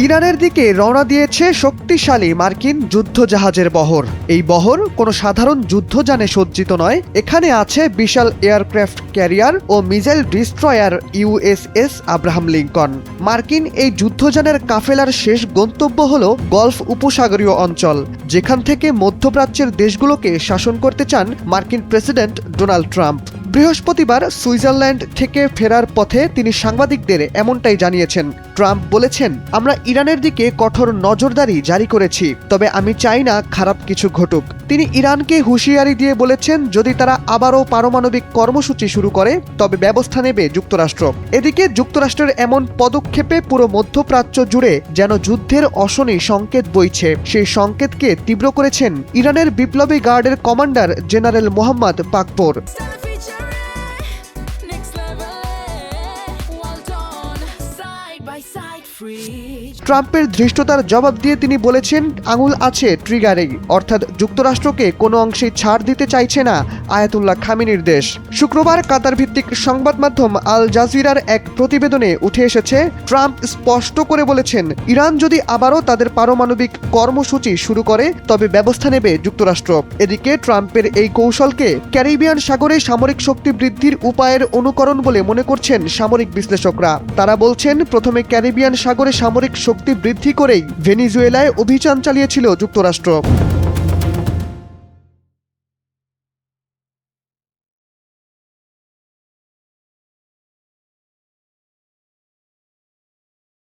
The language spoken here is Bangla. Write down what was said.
ইরানের দিকে রওনা দিয়েছে শক্তিশালী মার্কিন যুদ্ধজাহাজের বহর। এই বহর কোনো সাধারণ যুদ্ধযানে সজ্জিত নয়। এখানে আছে বিশাল এয়ারক্রাফট ক্যারিয়ার ও missile destroyer USS Abraham Lincoln. মার্কিন এই যুদ্ধযানের কাফেলার শেষ গন্তব্য হল গলফ উপসাগরীয় অঞ্চল, যেখান থেকে মধ্যপ্রাচ্যের দেশগুলোকে শাসন করতে চান মার্কিন প্রেসিডেন্ট ডোনাল্ড ট্রাম্প। বৃহস্পতিবার সুইজারল্যান্ড থেকে ফেরার পথে তিনি সাংবাদিকদের এমনটাই জানিয়েছেন। ট্রাম্প বলেছেন, আমরা ইরানের দিকে কঠোর নজরদারি জারি করেছি, তবে আমি চাই না খারাপ কিছু ঘটুক। তিনি ইরানকে হুঁশিয়ারি দিয়ে বলেছেন, যদি তারা আবারও পারমাণবিক কর্মসূচি শুরু করে তবে ব্যবস্থা নেবে যুক্তরাষ্ট্র। এদিকে যুক্তরাষ্ট্রের এমন পদক্ষেপে পুরো মধ্যপ্রাচ্য জুড়ে যেন যুদ্ধের অশনি সংকেত বইছে। সেই সংকেতকে তীব্র করেছেন ইরানের বিপ্লবী গার্ডের কমান্ডার জেনারেল মোহাম্মদ বাকপোর। ট্রাম্পের ধৃষ্টতার জবাব দিয়ে তিনি বলেছেন, আঙুল আছে ট্রিগারেই, অর্থাৎ যুক্তরাষ্ট্রকে কোনো অংশেই ছাড় দিতে চাইছে না আয়াতুল্লাহ খামেনির দেশ। শুক্রবার কাতার ভিত্তিক সংবাদ মাধ্যম আল জাজিরার এক প্রতিবেদনে উঠে এসেছে, ট্রাম্প স্পষ্ট করে বলেছেন, ইরান যদি আবারও তাদের পারমাণবিক কর্মসূচি শুরু করে তবে ব্যবস্থা নেবে যুক্তরাষ্ট্র। এদিকে ট্রাম্পের এই কৌশলকে ক্যারিবিয়ান সাগরে সামরিক শক্তি বৃদ্ধির উপায়ের অনুকরণ বলে মনে করছেন সামরিক বিশ্লেষকরা। তারা বলছেন, প্রথমে ক্যারিবিয়ান সাগরে সামরিক শক্তি বৃদ্ধি করেই ভেনিজুয়েলায় অভিযান চালিয়েছিল যুক্তরাষ্ট্র।